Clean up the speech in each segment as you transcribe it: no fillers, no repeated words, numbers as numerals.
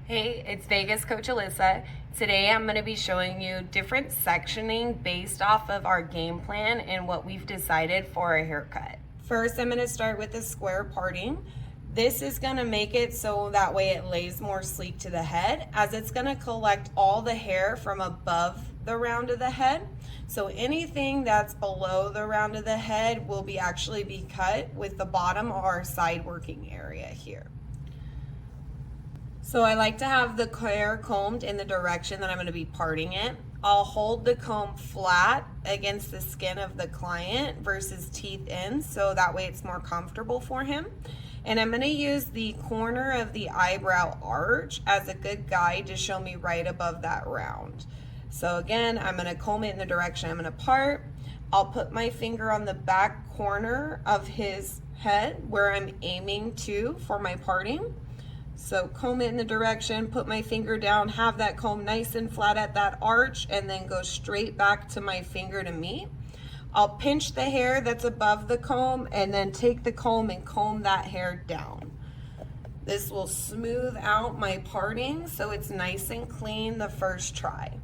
Hey, it's Vegas Coach Alyssa. Today I'm going to be showing you different sectioning based off of our game plan and what we've decided for a haircut. First, I'm going to start with the square parting. This is going to make it so that way it lays more sleek to the head, as it's going to collect all the hair from above the round of the head. So anything that's below the round of the head will be actually be cut with the bottom or side working area here. So I like to have the hair combed in the direction that I'm going to be parting it. I'll hold the comb flat against the skin of the client versus teeth in, so that way it's more comfortable for him. And I'm going to use the corner of the eyebrow arch as a good guide to show me right above that round. So again, I'm going to comb it in the direction I'm going to part. I'll put my finger on the back corner of his head where I'm aiming to for my parting. So comb it in the direction, put my finger down, have that comb nice and flat at that arch, and then go straight back to my finger to meet. I'll pinch the hair that's above the comb and then take the comb and comb that hair down. This will smooth out my parting so it's nice and clean the first try.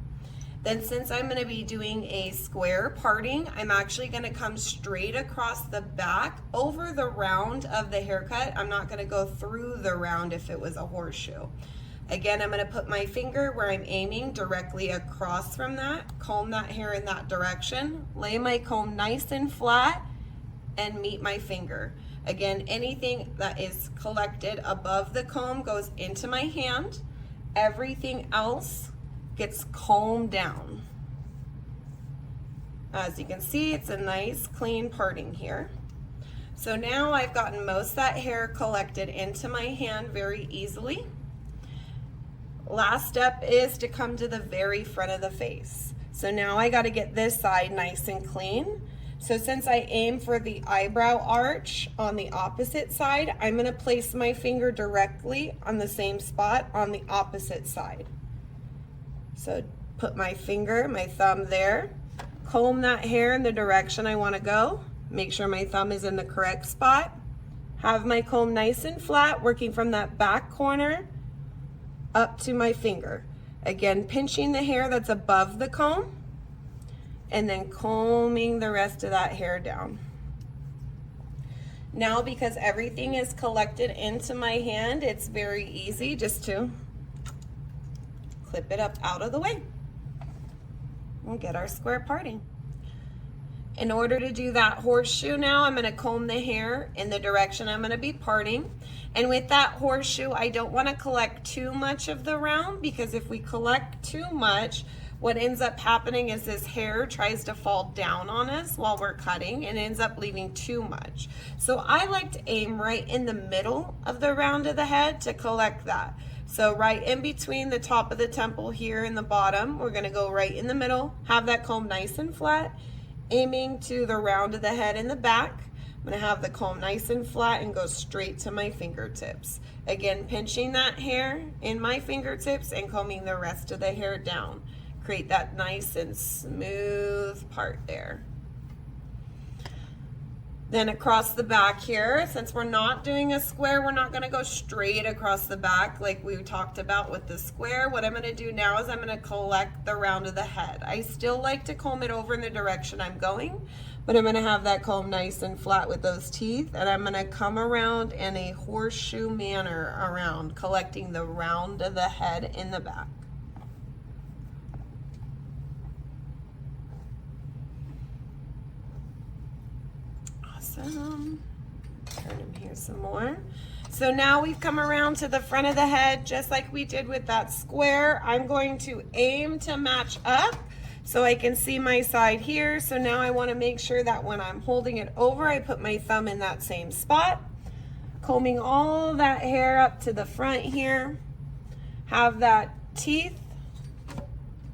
Then since I'm going to be doing a square parting, I'm actually going to come straight across the back over the round of the haircut. I'm not going to go through the round if it was a horseshoe. Again, I'm going to put my finger where I'm aiming directly across from that, comb that hair in that direction, lay my comb nice and flat, and meet my finger. Again, anything that is collected above the comb goes into my hand. Everything else gets combed down. As you can see, it's a nice clean parting here. So now I've gotten most of that hair collected into my hand very easily. Last step is to come to the very front of the face. So now I got to get this side nice and clean. So since I aim for the eyebrow arch on the opposite side, I'm going to place my finger directly on the same spot on the opposite side. So put my finger, my thumb there, comb that hair in the direction I want to go, make sure my thumb is in the correct spot, have my comb nice and flat, working from that back corner up to my finger. Again, pinching the hair that's above the comb, and then combing the rest of that hair down. Now, because everything is collected into my hand, it's very easy just to clip it up out of the way and get our square parting. In order to do that horseshoe now, I'm going to comb the hair in the direction I'm going to be parting. And with that horseshoe, I don't want to collect too much of the round, because if we collect too much, what ends up happening is this hair tries to fall down on us while we're cutting and ends up leaving too much. So I like to aim right in the middle of the round of the head to collect that. So right in between the top of the temple here and the bottom, we're going to go right in the middle, have that comb nice and flat, aiming to the round of the head in the back. I'm going to have the comb nice and flat and go straight to my fingertips. Again, pinching that hair in my fingertips and combing the rest of the hair down. Create that nice and smooth part there. Then across the back here, since we're not doing a square, we're not going to go straight across the back like we talked about with the square. What I'm going to do now is I'm going to collect the round of the head. I still like to comb it over in the direction I'm going, but I'm going to have that comb nice and flat with those teeth, and I'm going to come around in a horseshoe manner around, collecting the round of the head in the back. Awesome. Turn him here some more. So now we've come around to the front of the head, just like we did with that square. I'm going to aim to match up so I can see my side here. So now I want to make sure that when I'm holding it over, I put my thumb in that same spot, combing all that hair up to the front here. Have that teeth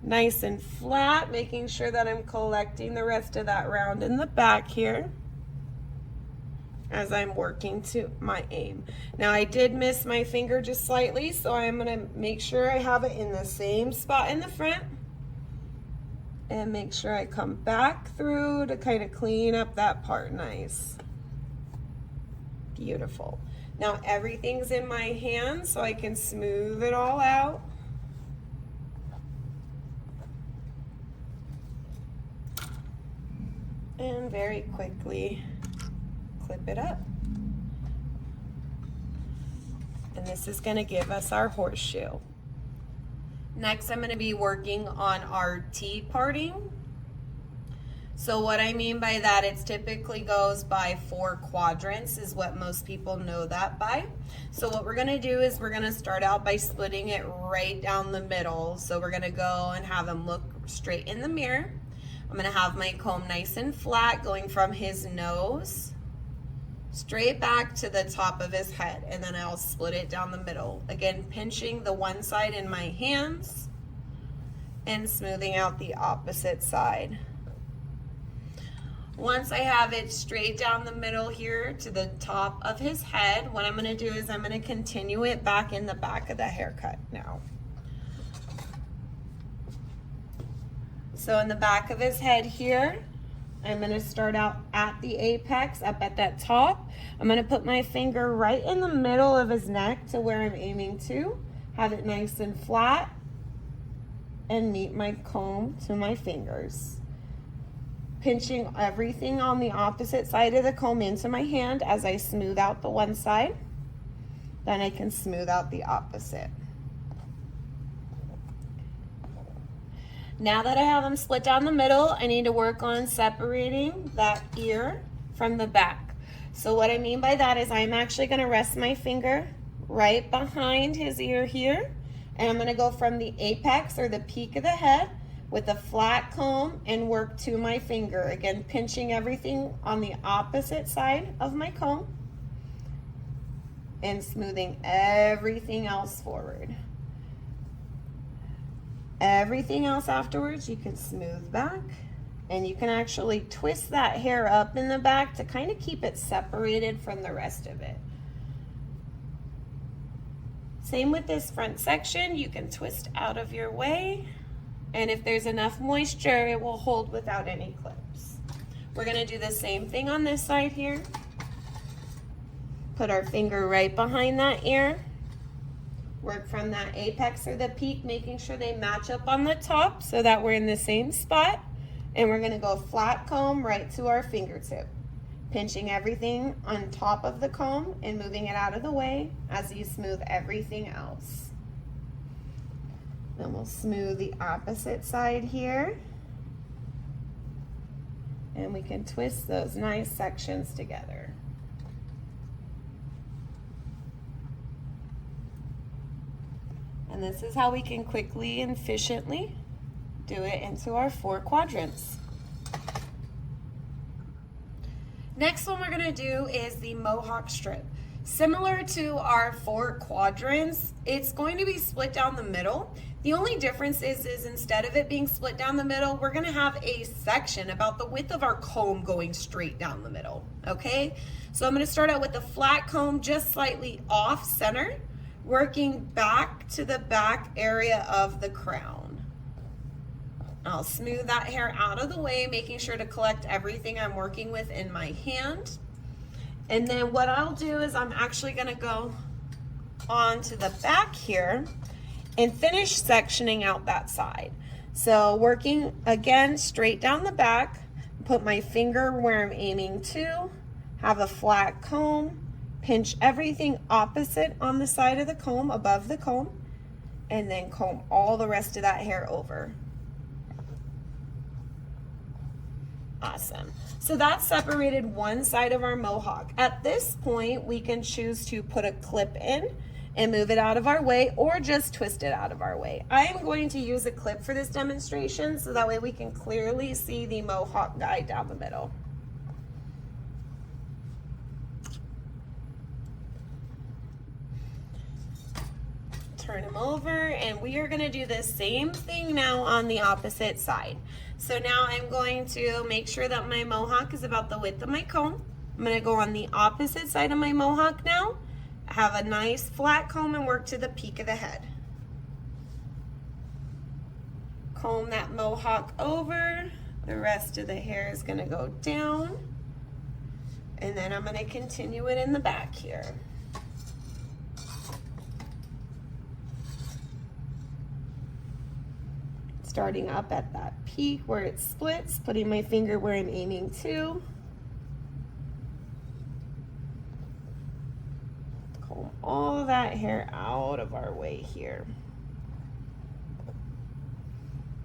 nice and flat, making sure that I'm collecting the rest of that round in the back here as I'm working to my aim. Now I did miss my finger just slightly, so I'm going to make sure I have it in the same spot in the front and make sure I come back through to kind of clean up that part nice. Beautiful. Now everything's in my hand so I can smooth it all out. And very quickly clip it up. And this is going to give us our horseshoe. Next, I'm going to be working on our T-parting. So what I mean by that, it typically goes by 4 quadrants is what most people know that by. So what we're going to do is we're going to start out by splitting it right down the middle. So we're going to go and have him look straight in the mirror. I'm going to have my comb nice and flat going from his nose straight back to the top of his head, and then I'll split it down the middle. Again, pinching the one side in my hands and smoothing out the opposite side. Once I have it straight down the middle here to the top of his head, what I'm going to do is I'm going to continue it back in the back of the haircut now. So in the back of his head here, I'm going to start out at the apex, up at that top. I'm going to put my finger right in the middle of his neck to where I'm aiming to. Have it nice and flat and meet my comb to my fingers. Pinching everything on the opposite side of the comb into my hand as I smooth out the one side. Then I can smooth out the opposite. Now that I have them split down the middle, I need to work on separating that ear from the back. So what I mean by that is I'm actually going to rest my finger right behind his ear here, and I'm going to go from the apex or the peak of the head with a flat comb and work to my finger. Again, pinching everything on the opposite side of my comb and smoothing everything else forward. Everything else afterwards you can smooth back, and you can actually twist that hair up in the back to kind of keep it separated from the rest of it. Same with this front section, you can twist out of your way, and if there's enough moisture, it will hold without any clips. We're going to do the same thing on this side here. Put our finger right behind that ear. Work from that apex or the peak, making sure they match up on the top so that we're in the same spot. And we're going to go flat comb right to our fingertip, pinching everything on top of the comb and moving it out of the way as you smooth everything else. Then we'll smooth the opposite side here. And we can twist those nice sections together. And this is how we can quickly and efficiently do it into our 4 quadrants. Next one we're going to do is the mohawk strip. Similar to our 4 quadrants, it's going to be split down the middle. The only difference is instead of it being split down the middle, we're going to have a section about the width of our comb going straight down the middle. Okay, so I'm going to start out with the flat comb just slightly off center, working back to the back area of the crown. I'll smooth that hair out of the way, making sure to collect everything I'm working with in my hand. And then what I'll do is I'm actually going to go on to the back here and finish sectioning out that side. So working again straight down the back, put my finger where I'm aiming to, have a flat comb, pinch everything opposite on the side of the comb, above the comb, and then comb all the rest of that hair over. Awesome. So that separated one side of our mohawk. At this point, we can choose to put a clip in and move it out of our way, or just twist it out of our way. I am going to use a clip for this demonstration so that way we can clearly see the mohawk guide down the middle. Turn them over, and we are going to do the same thing now on the opposite side. So now I'm going to make sure that my mohawk is about the width of my comb. I'm going to go on the opposite side of my mohawk now, have a nice flat comb, and work to the peak of the head. Comb that mohawk over. The rest of the hair is going to go down, and then I'm going to continue it in the back here. Starting up at that peak where it splits, putting my finger where I'm aiming to. Comb all that hair out of our way here.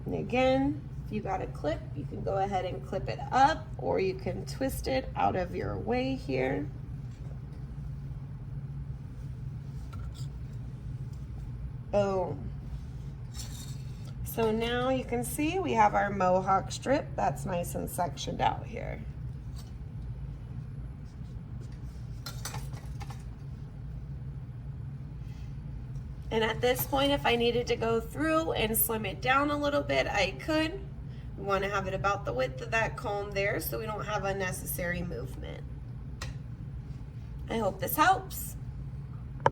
And again, if you got a clip, you can go ahead and clip it up, or you can twist it out of your way here. Boom. So now you can see we have our mohawk strip that's nice and sectioned out here. And at this point, if I needed to go through and slim it down a little bit, I could. We want to have it about the width of that comb there so we don't have unnecessary movement. I hope this helps.